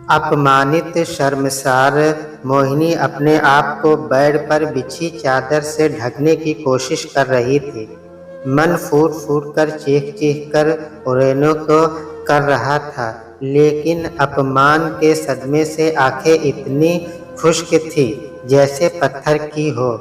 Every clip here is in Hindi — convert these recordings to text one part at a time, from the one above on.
अपमानित शर्मसार मोहिनी अपने आप को बेड पर बिछी चादर से ढकने की कोशिश कर रही थी। मन फूट फूट कर चीख चीख कर रोने को कर रहा था, लेकिन अपमान के सदमे से आंखें इतनी खुश्क थी जैसे पत्थर की हो।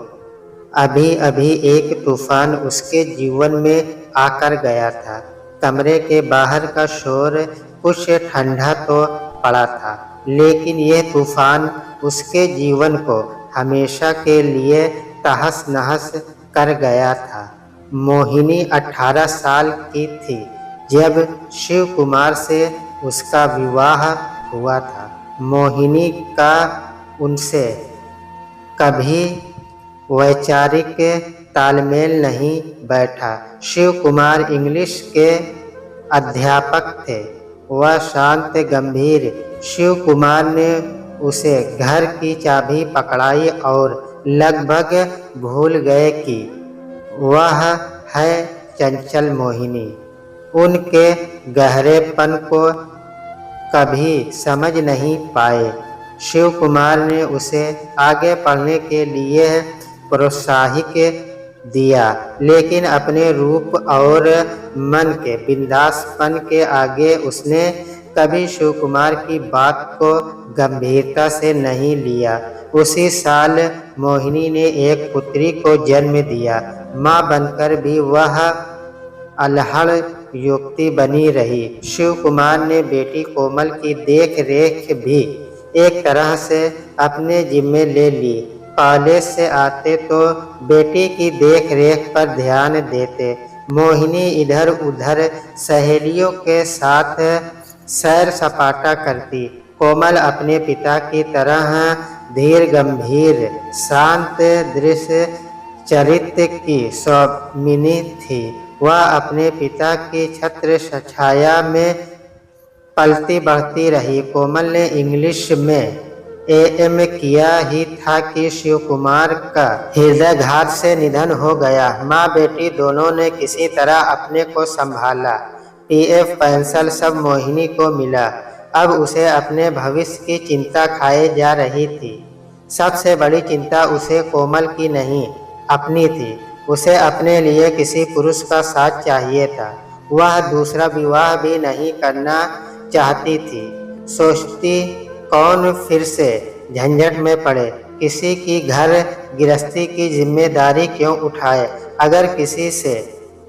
अभी अभी एक तूफान उसके जीवन में आकर गया था। कमरे के बाहर का शोर कुछ ठंडा तो पड़ा था, लेकिन यह तूफान उसके जीवन को हमेशा के लिए तहस नहस कर गया था। मोहिनी 18 साल की थी जब शिव कुमार से उसका विवाह हुआ था। मोहिनी का उनसे कभी वैचारिक तालमेल नहीं बैठा। शिव कुमार इंग्लिश के अध्यापक थे। वह शांत गंभीर। शिव कुमार ने उसे घर की चाबी पकड़ाई और लगभग भूल गए कि वह है चंचल मोहिनी। उनके गहरेपन को कभी समझ नहीं पाए। शिव कुमार ने उसे आगे पढ़ने के लिए प्रोत्साहित दिया, लेकिन अपने रूप और मन के बिंदासपन के आगे उसने कभी शिव कुमार की बात को गंभीरता से नहीं लिया। उसी साल मोहिनी ने एक पुत्री को जन्म दिया। माँ बनकर भी वह अल्हड़ युवती बनी रही। शिव कुमार ने बेटी कोमल की देख रेख भी एक तरह से अपने जिम्मे ले ली। कॉलेज से आते तो बेटी की देख रेख पर ध्यान देते। मोहिनी इधर उधर सहेलियों के साथ सैर सपाटा करती। कोमल अपने पिता की तरह धीर गंभीर शांत दृश्य चरित्र की स्वामिनी थी। वह अपने पिता की छत्र छाया में पलती बढ़ती रही। कोमल ने इंग्लिश में एम किया ही था कि शिव कुमार का हृदयघात से निधन हो गया। माँ बेटी दोनों ने किसी तरह अपने को संभाला। पीएफ पेंशन सब मोहिनी को मिला। अब उसे अपने भविष्य की चिंता खाए जा रही थी। सबसे बड़ी चिंता उसे कोमल की नहीं, अपनी थी। उसे अपने लिए किसी पुरुष का साथ चाहिए था। वह दूसरा विवाह भी नहीं करना चाहती थी। सोचती कौन फिर से झंझट में पड़े, किसी की घर गृहस्थी की जिम्मेदारी क्यों उठाए। अगर किसी से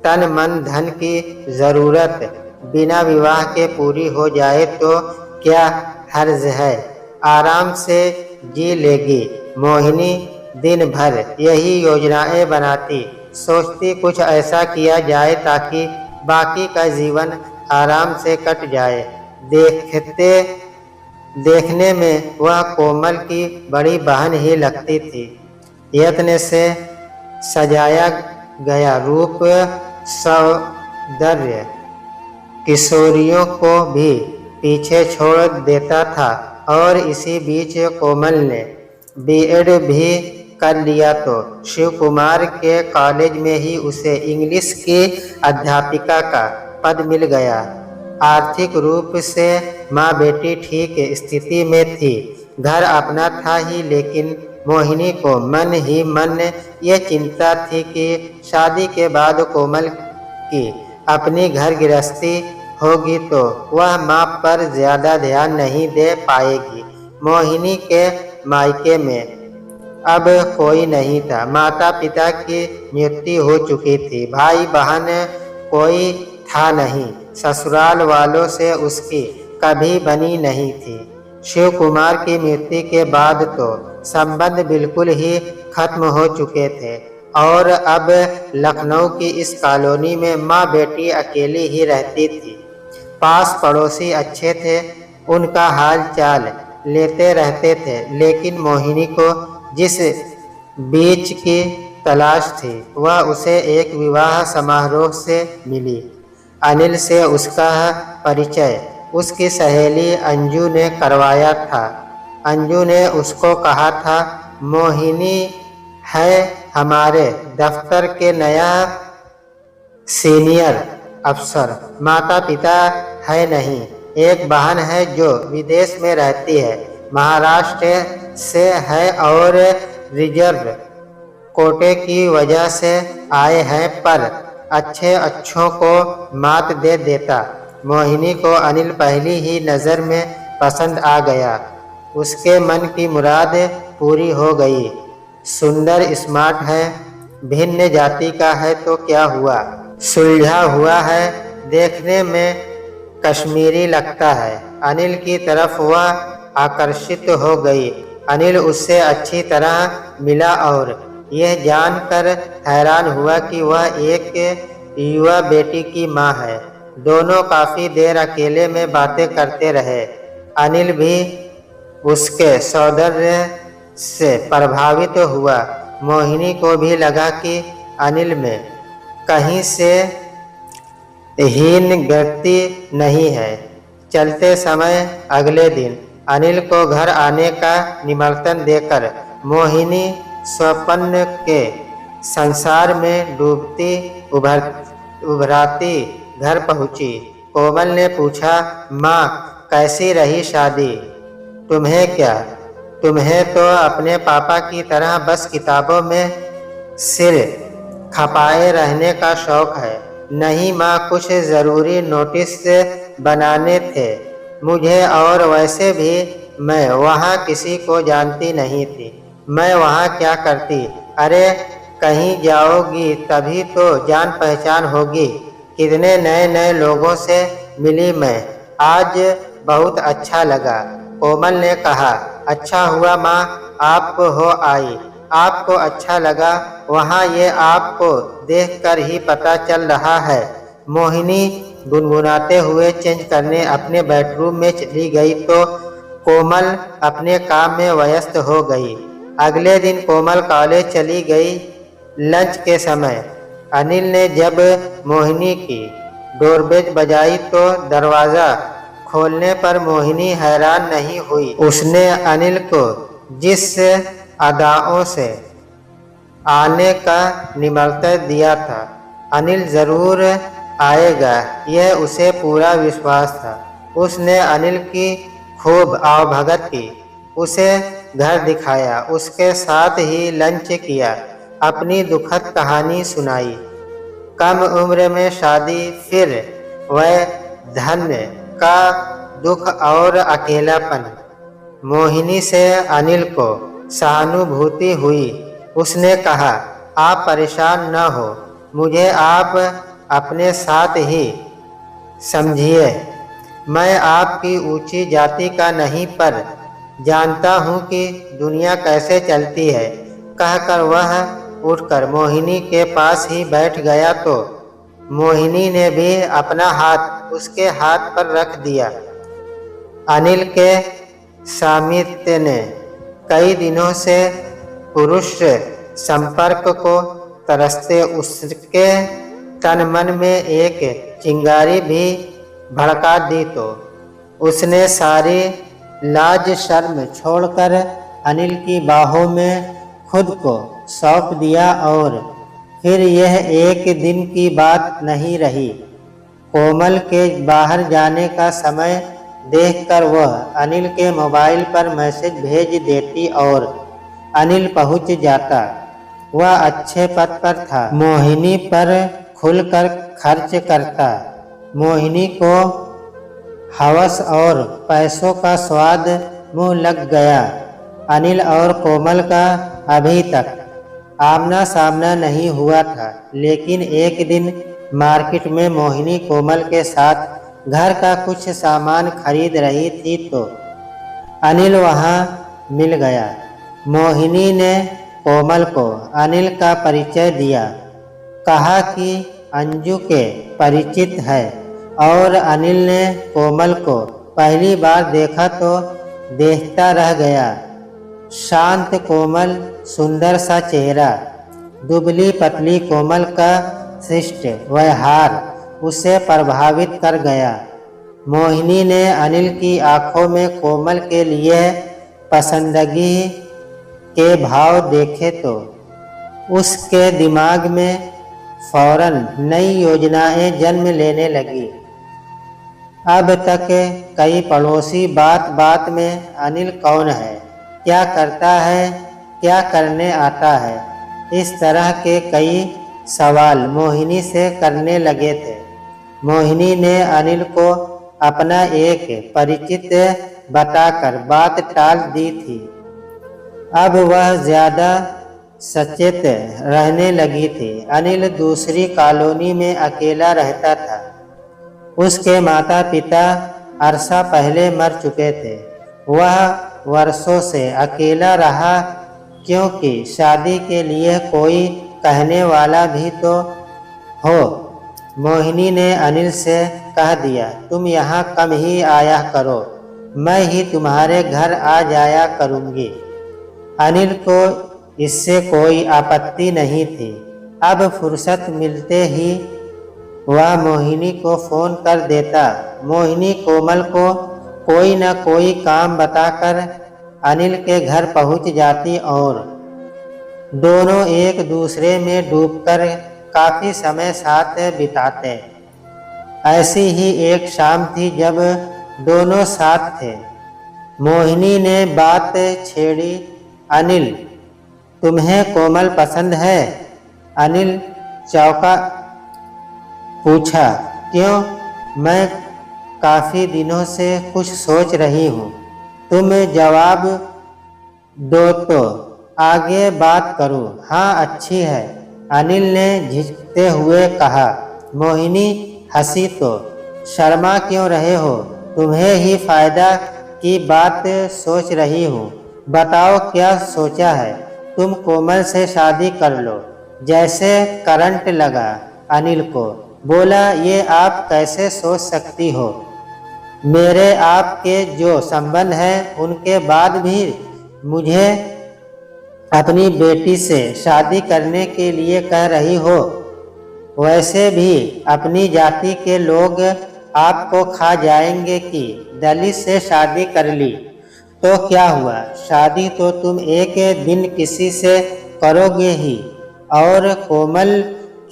तन मन धन की जरूरत बिना विवाह के पूरी हो जाए तो क्या हर्ज है, आराम से जी लेगी। मोहिनी दिन भर यही योजनाएं बनाती, सोचती कुछ ऐसा किया जाए ताकि बाकी का जीवन आराम से कट जाए। देखने में वह कोमल की बड़ी बहन ही लगती थी। यत्न से सजाया गया रूप सौंदर्य किशोरियों को भी पीछे छोड़ देता था। और इसी बीच कोमल ने बीएड भी कर लिया तो शिव कुमार के कॉलेज में ही उसे इंग्लिश की अध्यापिका का पद मिल गया। आर्थिक रूप से माँ बेटी ठीक स्थिति में थी। घर अपना था ही, लेकिन मोहिनी को मन ही मन ये चिंता थी कि शादी के बाद कोमल की अपनी घर गृहस्थी होगी तो वह माँ पर ज्यादा ध्यान नहीं दे पाएगी। मोहिनी के मायके में अब कोई नहीं था। माता पिता की मृत्यु हो चुकी थी। भाई बहन कोई था नहीं। ससुराल वालों से उसकी कभी बनी नहीं थी। शिव कुमार की मृत्यु के बाद तो संबंध बिल्कुल ही खत्म हो चुके थे और अब लखनऊ की इस कॉलोनी में माँ बेटी अकेली ही रहती थी। पास पड़ोसी अच्छे थे, उनका हाल चाल लेते रहते थे, लेकिन मोहिनी को जिस बीच की तलाश थी वह उसे एक विवाह समारोह से मिली। अनिल से उसका परिचय उसकी सहेली अंजू ने करवाया था। अंजू ने उसको कहा था, मोहिनी है हमारे दफ्तर के नया सीनियर अफसर, माता पिता है नहीं, एक बहन है जो विदेश में रहती है, महाराष्ट्र से है और रिजर्व कोटे की वजह से आए हैं, पर अच्छे अच्छों को मात दे देता। मोहिनी को अनिल पहली ही नज़र में पसंद आ गया। उसके मन की मुराद पूरी हो गई। सुंदर, स्मार्ट है, भिन्न जाति का है तो क्या हुआ, सुलझा हुआ है, देखने में कश्मीरी लगता है। अनिल की तरफ वह आकर्षित हो गई। अनिल उससे अच्छी तरह मिला और यह जानकर हैरान हुआ कि वह एक युवा बेटी की मां है। दोनों काफी देर अकेले में बातें करते रहे। अनिल भी उसके सौंदर्य से प्रभावित हुआ। मोहिनी को भी लगा कि अनिल में कहीं से हीन गति नहीं है। चलते समय अगले दिन अनिल को घर आने का निमंत्रण देकर मोहिनी स्वप्न के संसार में डूबती उभराती घर पहुंची। कोमल ने पूछा, माँ कैसी रही शादी? तुम्हें क्या? तुम्हें तो अपने पापा की तरह बस किताबों में सिर खपाए रहने का शौक है। नहीं माँ, कुछ ज़रूरी नोटिस बनाने थे मुझे, और वैसे भी मैं वहाँ किसी को जानती नहीं थी। मैं वहाँ क्या करती? अरे कहीं जाओगी तभी तो जान पहचान होगी। कितने नए नए लोगों से मिली मैं, आज बहुत अच्छा लगा। कोमल ने कहा, अच्छा हुआ माँ आप हो आई। आपको अच्छा लगा, वहाँ ये आपको देखकर ही पता चल रहा है। मोहिनी गुनगुनाते हुए चेंज करने अपने बेडरूम में चली गई तो कोमल अपने काम में व्यस्त हो गई। अगले दिन कोमल कॉलेज चली गई। लंच के समय अनिल ने जब मोहिनी की डोरबेल बजाई तो दरवाज़ा खोलने पर मोहिनी हैरान नहीं हुई। उसने अनिल को जिस अदाओं से आने का निमंत्रण दिया था, अनिल ज़रूर आएगा, यह उसे पूरा विश्वास था। उसने अनिल की खूब आवभगत की, उसे घर दिखाया, उसके साथ ही लंच किया, अपनी दुखद कहानी सुनाई। कम उम्र में शादी, फिर वह धन का दुख और अकेलापन। मोहिनी से अनिल को सहानुभूति हुई। उसने कहा, आप परेशान न हो, मुझे आप अपने साथ ही समझिए। मैं आपकी ऊंची जाति का नहीं, पर जानता हूँ कि दुनिया कैसे चलती है। कहकर वह उठकर मोहिनी के पास ही बैठ गया तो मोहिनी ने भी अपना हाथ उसके हाथ पर रख दिया। अनिल के सामित्य ने कई दिनों से पुरुष संपर्क को तरसते उसके तन मन में एक चिंगारी भी भड़का दी तो उसने सारी लाज शर्म छोड़कर अनिल की बाहों में खुद को सौंप दिया। और फिर यह एक दिन की बात नहीं रही। कोमल के बाहर जाने का समय देखकर वह अनिल के मोबाइल पर मैसेज भेज देती और अनिल पहुंच जाता। वह अच्छे पद पर था, मोहिनी पर खुलकर खर्च करता। मोहिनी को हवस और पैसों का स्वाद मुंह लग गया। अनिल और कोमल का अभी तक आमना सामना नहीं हुआ था, लेकिन एक दिन मार्केट में मोहिनी कोमल के साथ घर का कुछ सामान खरीद रही थी तो अनिल वहां मिल गया। मोहिनी ने कोमल को अनिल का परिचय दिया, कहा कि अंजू के परिचित है, और अनिल ने कोमल को पहली बार देखा तो देखता रह गया। शांत कोमल, सुंदर सा चेहरा, दुबली पतली कोमल का शिष्ट व्यवहार उसे प्रभावित कर गया। मोहिनी ने अनिल की आंखों में कोमल के लिए पसंदगी के भाव देखे तो उसके दिमाग में फौरन नई योजनाएं जन्म लेने लगी। अब तक कई पड़ोसी बात बात में अनिल कौन है, क्या करता है, क्या करने आता है, इस तरह के कई सवाल मोहिनी से करने लगे थे। मोहिनी ने अनिल को अपना एक परिचित बताकर बात टाल दी थी। अब वह ज्यादा सचेत रहने लगी थी। अनिल दूसरी कॉलोनी में अकेला रहता था। उसके माता पिता अरसा पहले मर चुके थे। वह वर्षों से अकेला रहा क्योंकि शादी के लिए कोई कहने वाला भी तो हो। मोहिनी ने अनिल से कह दिया, तुम यहाँ कम ही आया करो, मैं ही तुम्हारे घर आ जाया करूँगी। अनिल को इससे कोई आपत्ति नहीं थी। अब फुर्सत मिलते ही वह मोहिनी को फोन कर देता। मोहिनी कोमल को कोई न कोई काम बताकर अनिल के घर पहुंच जाती और दोनों एक दूसरे में डूबकर काफी समय साथ बिताते। ऐसी ही एक शाम थी जब दोनों साथ थे। मोहिनी ने बात छेड़ी, अनिल, तुम्हें कोमल पसंद है? अनिल चौंका पूछा, क्यों? मैं काफी दिनों से कुछ सोच रही हूँ। तुम जवाब दो तो आगे बात करूँ। हाँ, अच्छी है, अनिल ने झिझकते हुए कहा। मोहिनी हंसी, तो शर्मा क्यों रहे हो? तुम्हें ही फायदा की बात सोच रही हूँ। बताओ क्या सोचा है? तुम कोमल से शादी कर लो। जैसे करंट लगा अनिल को। बोला, ये आप कैसे सोच सकती हो? मेरे आपके जो संबंध हैं उनके बाद भी मुझे अपनी बेटी से शादी करने के लिए कह रही हो। वैसे भी अपनी जाति के लोग आपको खा जाएंगे कि दलित से शादी कर ली तो क्या हुआ? शादी तो तुम एक दिन किसी से करोगे ही, और कोमल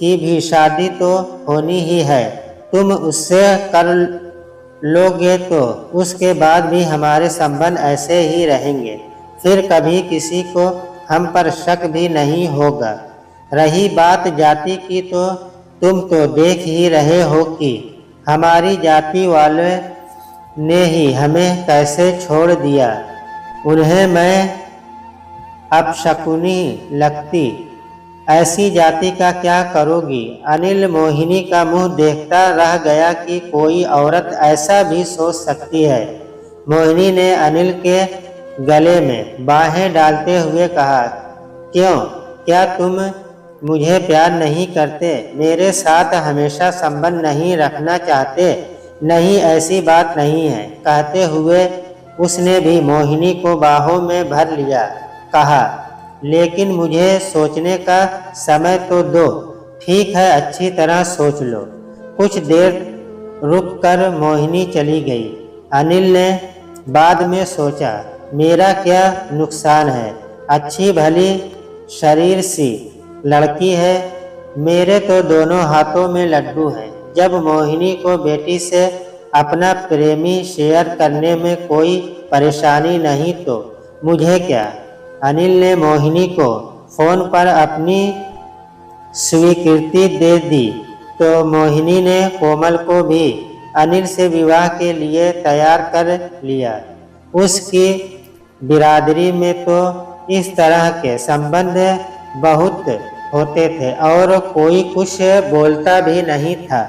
की भी शादी तो होनी ही है। तुम उससे कर लोगे तो उसके बाद भी हमारे संबंध ऐसे ही रहेंगे। फिर कभी किसी को हम पर शक भी नहीं होगा। रही बात जाति की, तो तुम तो देख ही रहे हो कि हमारी जाति वाले ने ही हमें कैसे छोड़ दिया। उन्हें मैं अपशकुनी लगती। ऐसी जाति का क्या करोगी? अनिल मोहिनी का मुंह देखता रह गया कि कोई औरत ऐसा भी सोच सकती है। मोहिनी ने अनिल के गले में बाहें डालते हुए कहा, क्यों? क्या तुम मुझे प्यार नहीं करते? मेरे साथ हमेशा संबंध नहीं रखना चाहते? नहीं, ऐसी बात नहीं है। कहते हुए उसने भी मोहिनी को बाहों में भर लिया। कहा, लेकिन मुझे सोचने का समय तो दो। ठीक है, अच्छी तरह सोच लो। कुछ देर रुककर मोहिनी चली गई। अनिल ने बाद में सोचा, मेरा क्या नुकसान है? अच्छी भली शरीर सी लड़की है। मेरे तो दोनों हाथों में लड्डू हैं। जब मोहिनी को बेटी से अपना प्रेमी शेयर करने में कोई परेशानी नहीं तो मुझे क्या? अनिल ने मोहिनी को फोन पर अपनी स्वीकृति दे दी तो मोहिनी ने कोमल को भी अनिल से विवाह के लिए तैयार कर लिया। उसकी बिरादरी में तो इस तरह के संबंध बहुत होते थे और कोई कुछ बोलता भी नहीं था।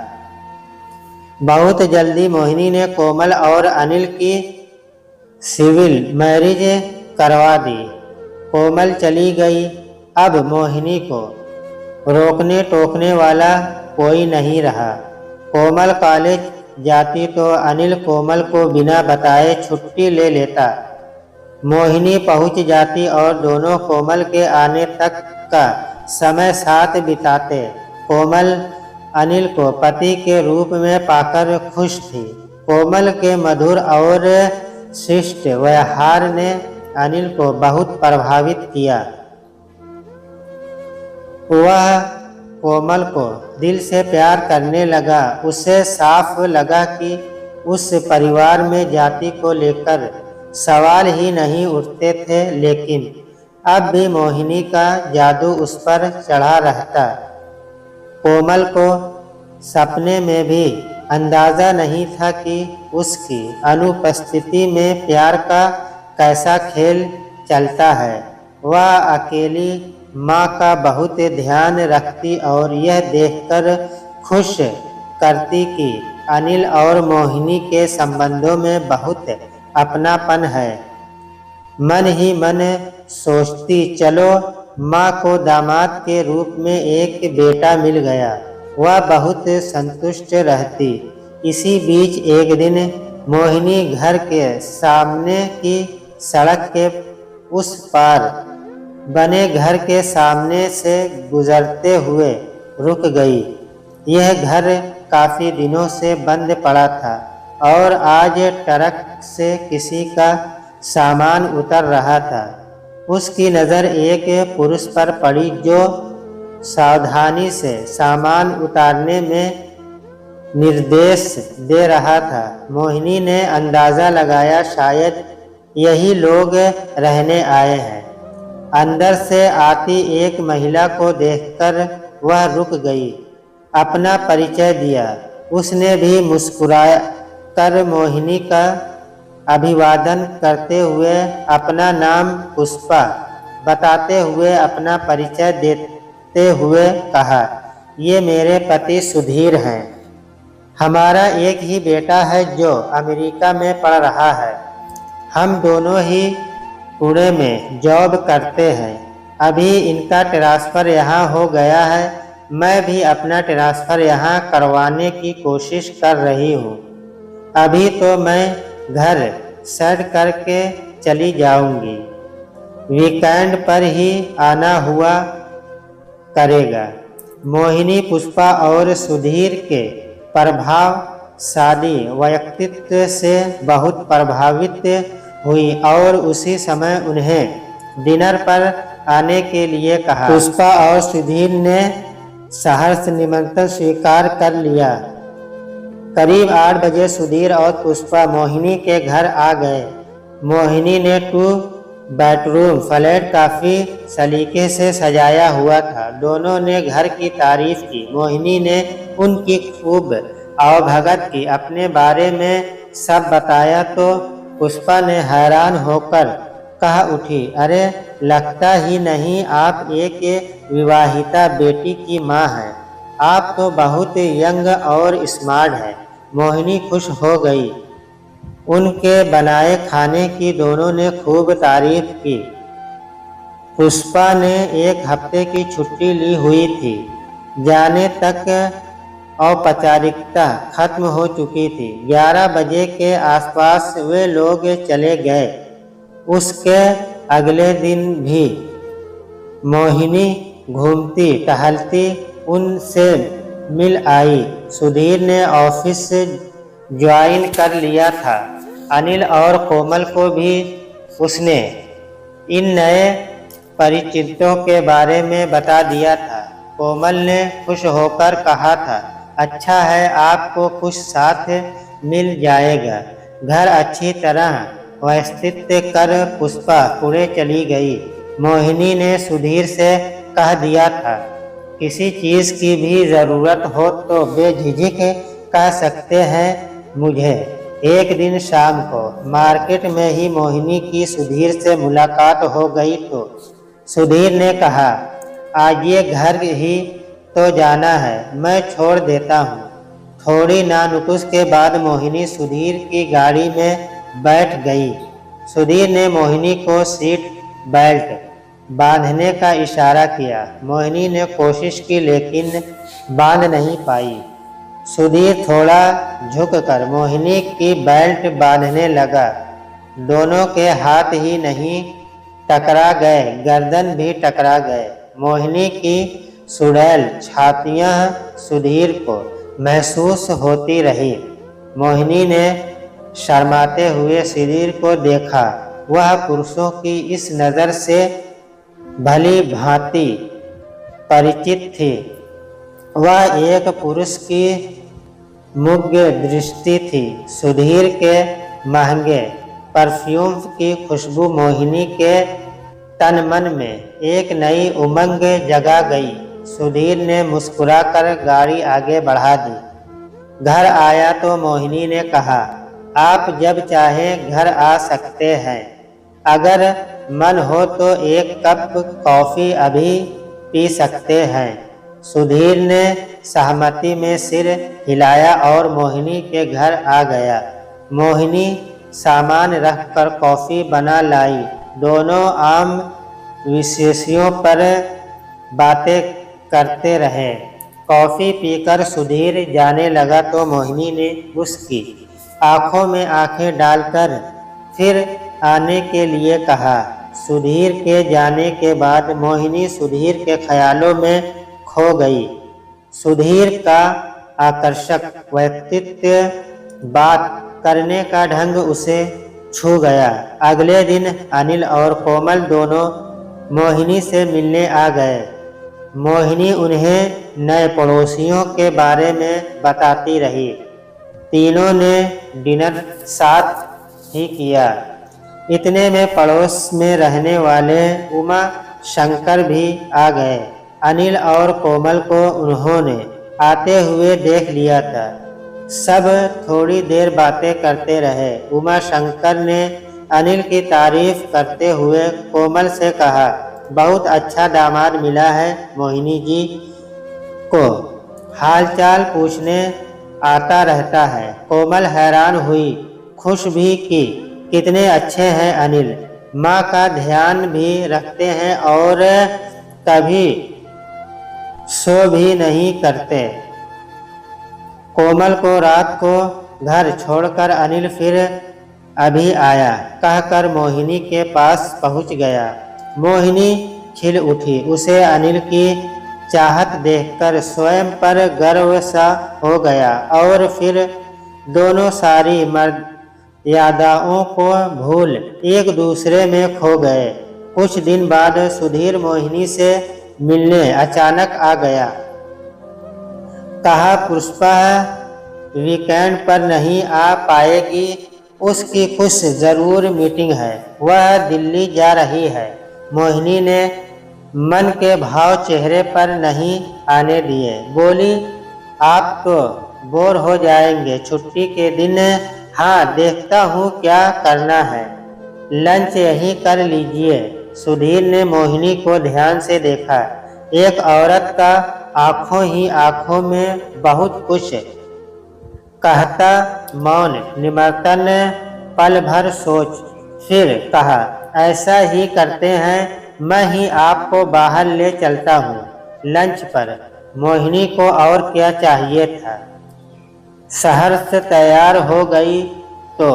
बहुत जल्दी मोहिनी ने कोमल और अनिल की सिविल मैरिज करवा दी। कोमल चली गई। अब मोहिनी को रोकने टोकने वाला कोई नहीं रहा। कोमल कॉलेज जाती तो अनिल कोमल को बिना बताए छुट्टी ले लेता। मोहिनी पहुंच जाती और दोनों कोमल के आने तक का समय साथ बिताते। कोमल अनिल को पति के रूप में पाकर खुश थी। कोमल के मधुर और शिष्ट व्यवहार ने अनिल को बहुत प्रभावित किया। वह कोमल को दिल से प्यार करने लगा। उसे साफ लगा कि उस परिवार में जाति को लेकर सवाल ही नहीं उठते थे, लेकिन अब भी मोहिनी का जादू उस पर चढ़ा रहता। कोमल को सपने में भी अंदाजा नहीं था कि उसकी अनुपस्थिति में प्यार का कैसा खेल चलता है। वह अकेली माँ का बहुत ध्यान रखती और यह देखकर खुश करती कि अनिल और मोहिनी के संबंधों में बहुत अपनापन है। मन ही मन सोचती, चलो माँ को दामाद के रूप में एक बेटा मिल गया। वह बहुत संतुष्ट रहती। इसी बीच एक दिन मोहिनी घर के सामने की सड़क के उस पार बने घर के सामने से गुजरते हुए रुक गई। यह घर काफी दिनों से बंद पड़ा था और आज ट्रक से किसी का सामान उतर रहा था। उसकी नज़र एक पुरुष पर पड़ी जो सावधानी से सामान उतारने में निर्देश दे रहा था। मोहिनी ने अंदाज़ा लगाया, शायद यही लोग रहने आए हैं। अंदर से आती एक महिला को देखकर वह रुक गई, अपना परिचय दिया। उसने भी मुस्कुरा कर मोहिनी का अभिवादन करते हुए अपना नाम पुष्पा बताते हुए अपना परिचय देते हुए कहा, ये मेरे पति सुधीर हैं। हमारा एक ही बेटा है जो अमेरिका में पढ़ रहा है। हम दोनों ही पुणे में जॉब करते हैं। अभी इनका ट्रांसफ़र यहाँ हो गया है। मैं भी अपना ट्रांसफ़र यहाँ करवाने की कोशिश कर रही हूँ। अभी तो मैं घर सेट करके चली जाऊंगी। वीकेंड पर ही आना हुआ करेगा। मोहिनी पुष्पा और सुधीर के प्रभावशाली व्यक्तित्व से बहुत प्रभावित हुई और उसी समय उन्हें डिनर पर आने के लिए कहा। पुष्पा और सुधीर ने सहर्ष निमंत्रण स्वीकार कर लिया। करीब 8 बजे सुधीर और पुष्पा मोहिनी के घर आ गए। मोहिनी ने 2 बेडरूम फ्लैट काफ़ी सलीके से सजाया हुआ था। दोनों ने घर की तारीफ की। मोहिनी ने उनकी खूब आवभगत की, अपने बारे में सब बताया तो पुष्पा ने हैरान होकर कह उठी, अरे लगता ही नहीं आप एक विवाहिता बेटी की माँ हैं। आप तो बहुत यंग और स्मार्ट हैं। मोहिनी खुश हो गई। उनके बनाए खाने की दोनों ने खूब तारीफ की। पुष्पा ने 1 हफ्ते की छुट्टी ली हुई थी। जाने तक औपचारिकता खत्म हो चुकी थी। 11 बजे के आसपास वे लोग चले गए। उसके अगले दिन भी मोहिनी घूमती टहलती उनसे मिल आई। सुधीर ने ऑफिस से ज्वाइन कर लिया था। अनिल और कोमल को भी उसने इन नए परिचितों के बारे में बता दिया था। कोमल ने खुश होकर कहा था, अच्छा है आपको कुछ साथ मिल जाएगा। घर अच्छी तरह व्यवस्थित कर पुष्पा पुणे चली गई। मोहिनी ने सुधीर से कह दिया था, किसी चीज़ की भी ज़रूरत हो तो बेझिझक कह सकते हैं मुझे। एक दिन शाम को मार्केट में ही मोहिनी की सुधीर से मुलाकात हो गई तो सुधीर ने कहा, आज ये घर ही तो जाना है, मैं छोड़ देता हूँ। थोड़ी नानुकुस के बाद मोहिनी सुधीर की गाड़ी में बैठ गई। सुधीर ने मोहिनी को सीट बेल्ट बांधने का इशारा किया। मोहिनी ने कोशिश की लेकिन बांध नहीं पाई। सुधीर थोड़ा झुककर मोहिनी की बेल्ट बांधने लगा। दोनों के हाथ ही नहीं टकरा गए, गर्दन भी टकरा गए। मोहिनी की सुडैल छातियां सुधीर को महसूस होती रही। मोहिनी ने शर्माते हुए सुधीर को देखा। वह पुरुषों की इस नज़र से भली भांति परिचित थी। वह एक पुरुष की मुग्ध दृष्टि थी। सुधीर के महंगे परफ्यूम की खुशबू मोहिनी के तन मन में एक नई उमंग जगा गई। सुधीर ने मुस्कुराकर गाड़ी आगे बढ़ा दी। घर आया तो मोहिनी ने कहा, आप जब चाहें घर आ सकते हैं। अगर मन हो तो एक कप कॉफ़ी अभी पी सकते हैं। सुधीर ने सहमति में सिर हिलाया और मोहिनी के घर आ गया। मोहिनी सामान रखकर कॉफ़ी बना लाई। दोनों आम विषयों पर बातें करते रहे। कॉफ़ी पीकर सुधीर जाने लगा तो मोहिनी ने उसकी आंखों में आंखें डालकर फिर आने के लिए कहा। सुधीर के जाने के बाद मोहिनी सुधीर के ख्यालों में खो गई। सुधीर का आकर्षक व्यक्तित्व, बात करने का ढंग उसे छू गया। अगले दिन अनिल और कोमल दोनों मोहिनी से मिलने आ गए। मोहिनी उन्हें नए पड़ोसियों के बारे में बताती रही। तीनों ने डिनर साथ ही किया। इतने में पड़ोस में रहने वाले उमा शंकर भी आ गए। अनिल और कोमल को उन्होंने आते हुए देख लिया था। सब थोड़ी देर बातें करते रहे। उमा शंकर ने अनिल की तारीफ करते हुए कोमल से कहा, बहुत अच्छा दामाद मिला है। मोहिनी जी को हालचाल पूछने आता रहता है। कोमल हैरान हुई, खुश भी की। कितने अच्छे हैं अनिल, माँ का ध्यान भी रखते हैं और कभी सो भी नहीं करते। कोमल को रात को घर छोड़कर अनिल फिर अभी आया कहकर मोहिनी के पास पहुंच गया। मोहिनी खिल उठी। उसे अनिल की चाहत देखकर स्वयं पर गर्व सा हो गया और फिर दोनों सारी मर्यादाओं को भूल एक दूसरे में खो गए। कुछ दिन बाद सुधीर मोहिनी से मिलने अचानक आ गया। कहा, पुष्पा वीकेंड पर नहीं आ पाएगी, उसकी कुछ ज़रूर मीटिंग है, वह दिल्ली जा रही है। मोहिनी ने मन के भाव चेहरे पर नहीं आने दिए। बोली, आप तो बोर हो जाएंगे छुट्टी के दिन। हाँ, देखता हूँ क्या करना है, लंच यहीं कर लीजिए। सुधीर ने मोहिनी को ध्यान से देखा। एक औरत का आंखों ही आंखों में बहुत कुछ कहता मौन निमर्तन पल भर सोच, फिर कहा, ऐसा ही करते हैं, मैं ही आपको बाहर ले चलता हूँ लंच पर। मोहिनी को और क्या चाहिए था। शहर से तैयार हो गई तो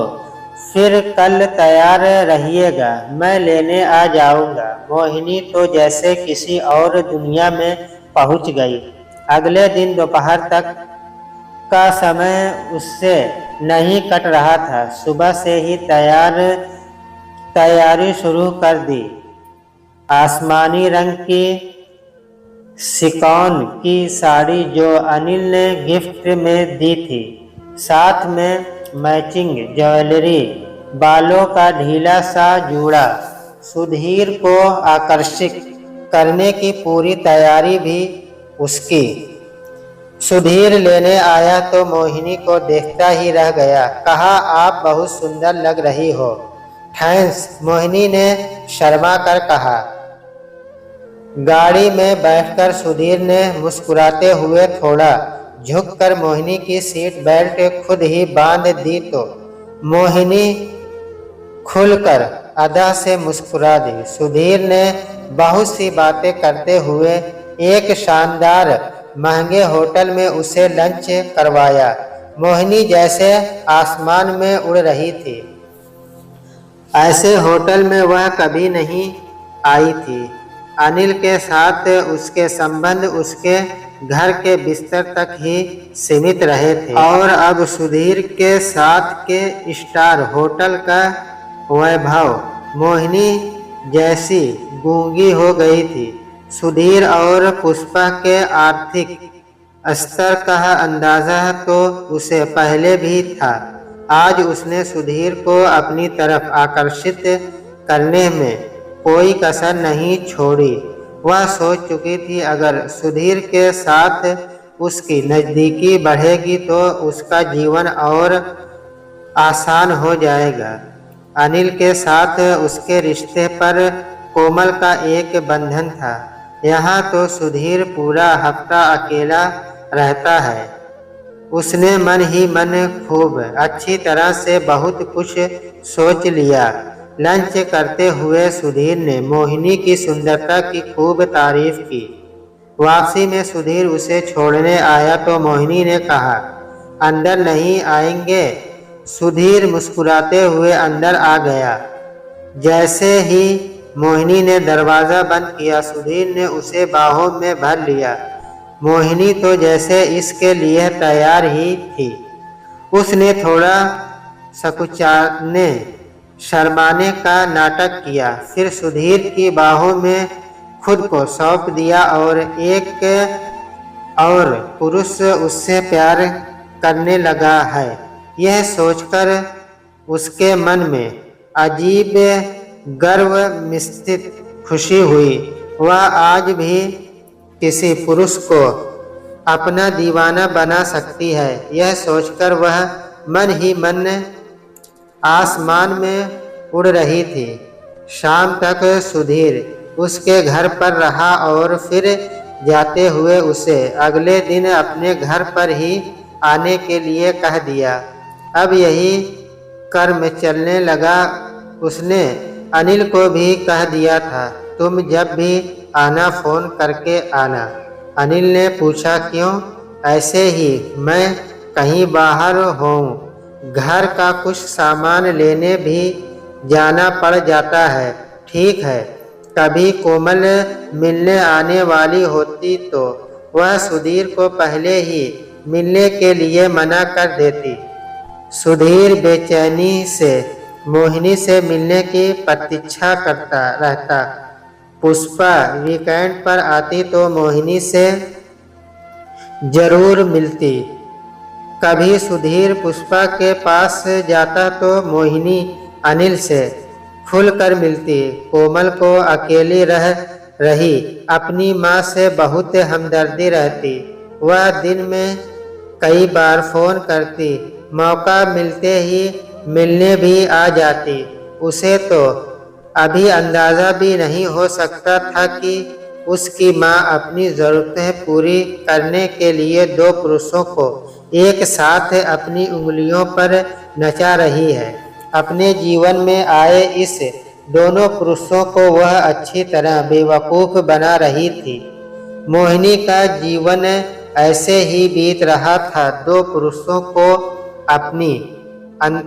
फिर कल तैयार रहिएगा, मैं लेने आ जाऊंगा। मोहिनी तो जैसे किसी और दुनिया में पहुंच गई। अगले दिन दोपहर तक का समय उससे नहीं कट रहा था। सुबह से ही तैयारी शुरू कर दी। आसमानी रंग की शिकॉन की साड़ी जो अनिल ने गिफ्ट में दी थी, साथ में मैचिंग ज्वेलरी, बालों का ढीला सा जूड़ा, सुधीर को आकर्षित करने की पूरी तैयारी भी उसकी। सुधीर लेने आया तो मोहिनी को देखता ही रह गया। कहा, आप बहुत सुंदर लग रही हो। थैंक्स, मोहिनी ने शर्मा कर कहा। गाड़ी में बैठकर सुधीर ने मुस्कुराते हुए थोड़ा झुककर मोहिनी की सीट बेल्ट खुद ही बांध दी तो मोहिनी खुलकर अदा से मुस्कुरा दी। सुधीर ने बहुत सी बातें करते हुए एक शानदार महंगे होटल में उसे लंच करवाया। मोहिनी जैसे आसमान में उड़ रही थी। ऐसे होटल में वह कभी नहीं आई थी। अनिल के साथ उसके संबंध उसके घर के बिस्तर तक ही सीमित रहे थे और अब सुधीर के साथ के स्टार होटल का वैभव मोहिनी जैसी गूंगी हो गई थी। सुधीर और पुष्पा के आर्थिक स्तर का अंदाजा तो उसे पहले भी था। आज उसने सुधीर को अपनी तरफ आकर्षित करने में कोई कसर नहीं छोड़ी। वह सोच चुकी थी अगर सुधीर के साथ उसकी नज़दीकी बढ़ेगी तो उसका जीवन और आसान हो जाएगा। अनिल के साथ उसके रिश्ते पर कोमल का एक बंधन था। यहाँ तो सुधीर पूरा हफ्ता अकेला रहता है। उसने मन ही मन खूब अच्छी तरह से बहुत कुछ सोच लिया। लंच करते हुए सुधीर ने मोहिनी की सुंदरता की खूब तारीफ की। वापसी में सुधीर उसे छोड़ने आया तो मोहिनी ने कहा, अंदर नहीं आएंगे? सुधीर मुस्कुराते हुए अंदर आ गया। जैसे ही मोहिनी ने दरवाज़ा बंद किया, सुधीर ने उसे बाहों में भर लिया। मोहिनी तो जैसे इसके लिए तैयार ही थी। उसने थोड़ा सकुचाने शर्माने का नाटक किया, फिर सुधीर की बाहों में खुद को सौंप दिया और एक और पुरुष उससे प्यार करने लगा है, यह सोचकर उसके मन में अजीब गर्व मिश्रित खुशी हुई। वह आज भी किसी पुरुष को अपना दीवाना बना सकती है, यह सोचकर वह मन ही मन आसमान में उड़ रही थी। शाम तक सुधीर उसके घर पर रहा और फिर जाते हुए उसे अगले दिन अपने घर पर ही आने के लिए कह दिया। अब यही कर्म चलने लगा। उसने अनिल को भी कह दिया था, तुम जब भी आना फ़ोन करके आना। अनिल ने पूछा, क्यों? ऐसे ही, मैं कहीं बाहर हूँ, घर का कुछ सामान लेने भी जाना पड़ जाता है। ठीक है, कभी कोमल मिलने आने वाली होती तो वह सुधीर को पहले ही मिलने के लिए मना कर देती। सुधीर बेचैनी से मोहिनी से मिलने की प्रतीक्षा करता रहता। पुष्पा वीकेंड पर आती तो मोहिनी से जरूर मिलती। कभी सुधीर पुष्पा के पास जाता तो मोहिनी अनिल से खुलकर मिलती। कोमल को अकेली रह रही अपनी माँ से बहुत हमदर्दी रहती। वह दिन में कई बार फ़ोन करती, मौका मिलते ही मिलने भी आ जाती। उसे तो अभी अंदाज़ा भी नहीं हो सकता था कि उसकी माँ अपनी ज़रूरतें पूरी करने के लिए दो पुरुषों को एक साथ अपनी उंगलियों पर नचा रही है। अपने जीवन में आए इस दोनों पुरुषों को वह अच्छी तरह बेवकूफ़ बना रही थी। मोहिनी का जीवन ऐसे ही बीत रहा था। दो पुरुषों को अपनी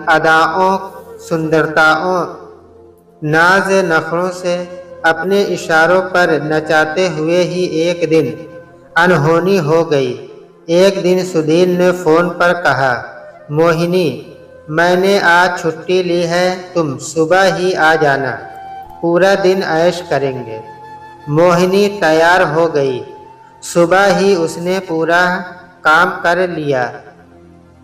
अदाओं, सुंदरताओं, नाज नखरों से अपने इशारों पर नचाते हुए ही एक दिन अनहोनी हो गई। एक दिन सुधीर ने फ़ोन पर कहा, मोहिनी, मैंने आज छुट्टी ली है, तुम सुबह ही आ जाना, पूरा दिन ऐश करेंगे। मोहिनी तैयार हो गई। सुबह ही उसने पूरा काम कर लिया।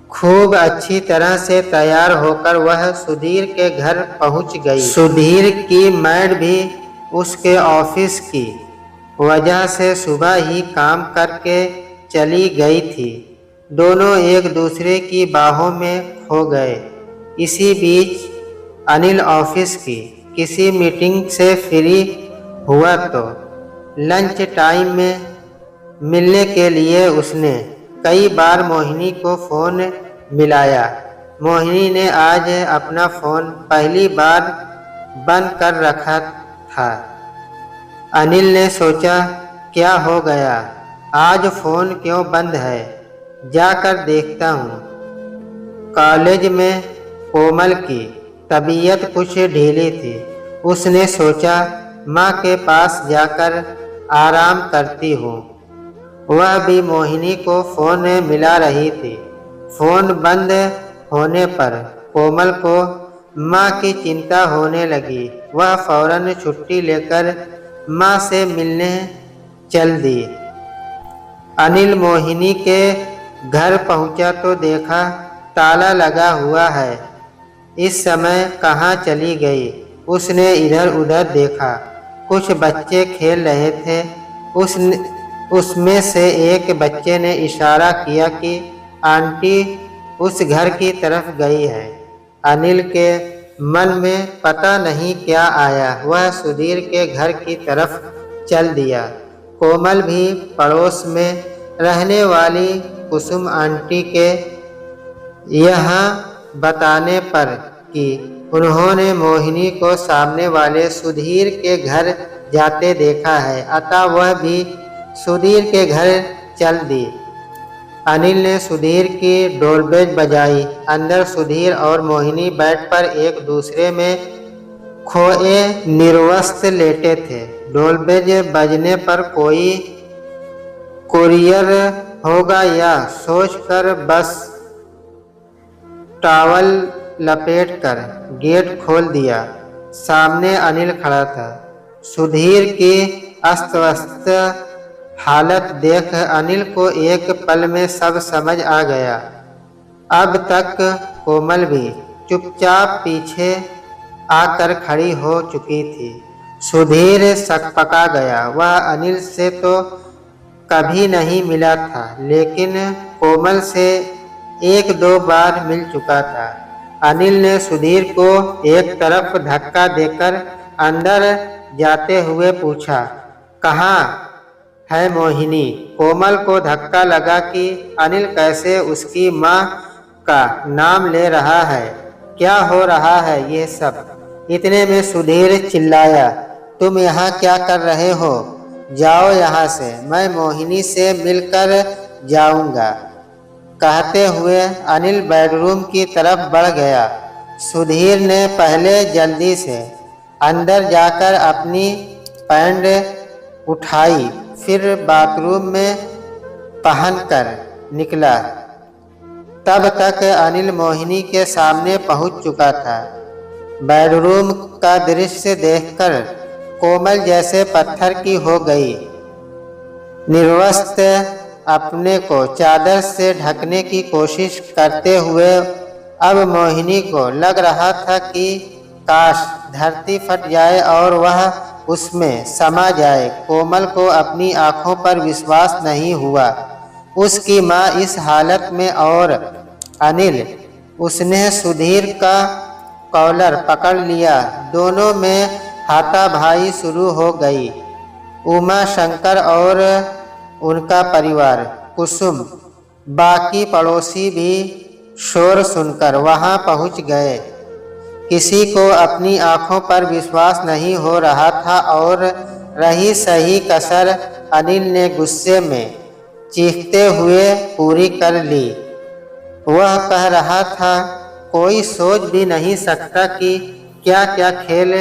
खूब अच्छी तरह से तैयार होकर वह सुधीर के घर पहुंच गई। सुधीर की मैड भी उसके ऑफिस की वजह से सुबह ही काम करके चली गई थी। दोनों एक दूसरे की बाहों में खो गए। इसी बीच अनिल ऑफिस की किसी मीटिंग से फ्री हुआ तो लंच टाइम में मिलने के लिए उसने कई बार मोहिनी को फ़ोन मिलाया। मोहिनी ने आज अपना फ़ोन पहली बार बंद कर रखा था। अनिल ने सोचा, क्या हो गया, आज फ़ोन क्यों बंद है, जाकर देखता हूँ। कॉलेज में कोमल की तबीयत कुछ ढीली थी। उसने सोचा, माँ के पास जाकर आराम करती हूँ। वह भी मोहिनी को फ़ोन मिला रही थी। फ़ोन बंद होने पर कोमल को माँ की चिंता होने लगी। वह फ़ौरन छुट्टी लेकर माँ से मिलने चल दी। अनिल मोहिनी के घर पहुंचा तो देखा ताला लगा हुआ है। इस समय कहाँ चली गई? उसने इधर उधर देखा। कुछ बच्चे खेल रहे थे। उसमें से एक बच्चे ने इशारा किया कि आंटी उस घर की तरफ गई है। अनिल के मन में पता नहीं क्या आया, वह सुधीर के घर की तरफ चल दिया। कोमल भी पड़ोस में रहने वाली कुसुम आंटी के यहाँ बताने पर कि उन्होंने मोहिनी को सामने वाले सुधीर के घर जाते देखा है, अतः वह भी सुधीर के घर चल दी। अनिल ने सुधीर की डोरबेल बजाई। अंदर सुधीर और मोहिनी बेड पर एक दूसरे में खोए निर्वस्त्र लेटे थे। डोरबेल बजने पर कोई कुरियर होगा या सोचकर बस टॉवल लपेटकर गेट खोल दिया। सामने अनिल खड़ा था। सुधीर की अस्त-व्यस्त हालत देख अनिल को एक पल में सब समझ आ गया। अब तक कोमल भी चुपचाप पीछे आकर खड़ी हो चुकी थी। सुधीर सकपका गया। वह अनिल से तो कभी नहीं मिला था, लेकिन कोमल से एक दो बार मिल चुका था। अनिल ने सुधीर को एक तरफ धक्का देकर अंदर जाते हुए पूछा, कहाँ है मोहिनी? कोमल को धक्का लगा कि अनिल कैसे उसकी माँ का नाम ले रहा है। क्या हो रहा है ये सब? इतने में सुधीर चिल्लाया, तुम यहाँ क्या कर रहे हो? जाओ यहाँ से, मैं मोहिनी से मिलकर जाऊँगा। कहते हुए अनिल बेडरूम की तरफ बढ़ गया। सुधीर ने पहले जल्दी से अंदर जाकर अपनी पैंट उठाई, फिर बाथरूम में पहनकर निकला। तब तक अनिल मोहिनी के सामने पहुंच चुका था। बेडरूम का दृश्य देखकर कोमल जैसे पत्थर की हो गई। निर्वस्त्र अपने को चादर से ढकने की कोशिश करते हुए अब मोहिनी को लग रहा था कि काश धरती फट जाए और वह उसमें समा जाए। कोमल को अपनी आंखों पर विश्वास नहीं हुआ। उसकी माँ इस हालत में और अनिल। उसने सुधीर का कॉलर पकड़ लिया। दोनों में हाथापाई शुरू हो गई। उमा शंकर और उनका परिवार, कुसुम, बाकी पड़ोसी भी शोर सुनकर वहां पहुंच गए। किसी को अपनी आंखों पर विश्वास नहीं हो रहा था और रही सही कसर अनिल ने गुस्से में चीखते हुए पूरी कर ली। वह कह रहा था, कोई सोच भी नहीं सकता कि क्या क्या खेल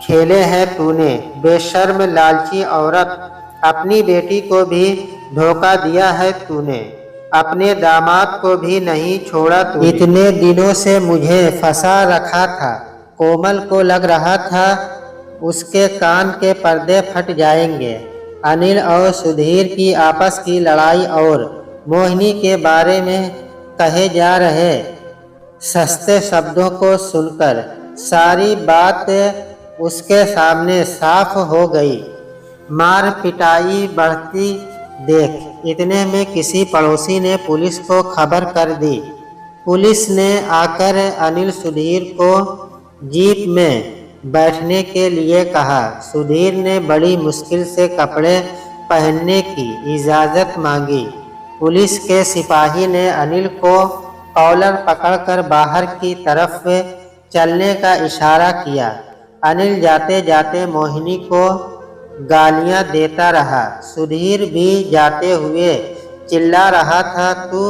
खेले हैं तूने, बेशर्म लालची औरत। अपनी बेटी को भी धोखा दिया है तूने, अपने दामाद को भी नहीं छोड़ा तूने। इतने दिनों से मुझे फंसा रखा था। कोमल को लग रहा था उसके कान के पर्दे फट जाएंगे। अनिल और सुधीर की आपस की लड़ाई और मोहिनी के बारे में कहे जा रहे सस्ते शब्दों को सुनकर सारी बात उसके सामने साफ हो गई। मार पिटाई बढ़ती देख इतने में किसी पड़ोसी ने पुलिस को खबर कर दी। पुलिस ने आकर अनिल सुधीर को जीप में बैठने के लिए कहा। सुधीर ने बड़ी मुश्किल से कपड़े पहनने की इजाज़त मांगी। पुलिस के सिपाही ने अनिल को कॉलर पकड़कर बाहर की तरफ चलने का इशारा किया। अनिल जाते जाते मोहिनी को गालियां देता रहा। सुधीर भी जाते हुए चिल्ला रहा था, तू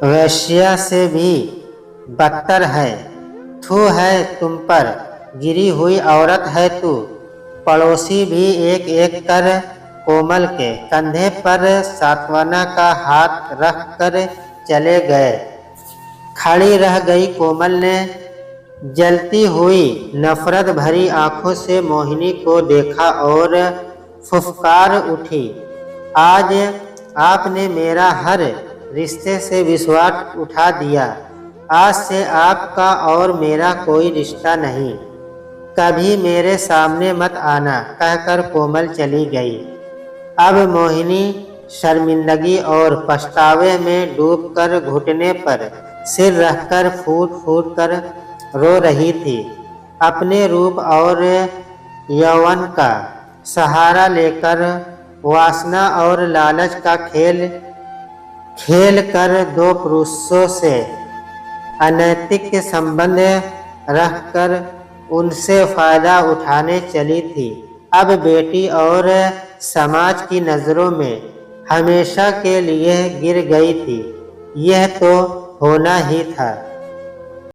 वेश्या से भी बदतर है, थू है तुम पर, गिरी हुई औरत है तू। पड़ोसी भी एक एक कर कोमल के कंधे पर सांत्वना का हाथ रख कर चले गए। खड़ी रह गई कोमल ने जलती हुई नफरत भरी आंखों से मोहिनी को देखा और फुफकार उठी, आज आपने मेरा हर रिश्ते से विश्वास उठा दिया। आज से आपका और मेरा कोई रिश्ता नहीं। कभी मेरे सामने मत आना, कहकर कोमल चली गई। अब मोहिनी शर्मिंदगी और पछतावे में डूबकर घुटने पर सिर रखकर फूट फूट कर रो रही थी। अपने रूप और यौवन का सहारा लेकर वासना और लालच का खेल खेल कर दो पुरुषों से अनैतिक संबंध रखकर उनसे फायदा उठाने चली थी। अब बेटी और समाज की नज़रों में हमेशा के लिए गिर गई थी। यह तो होना ही था।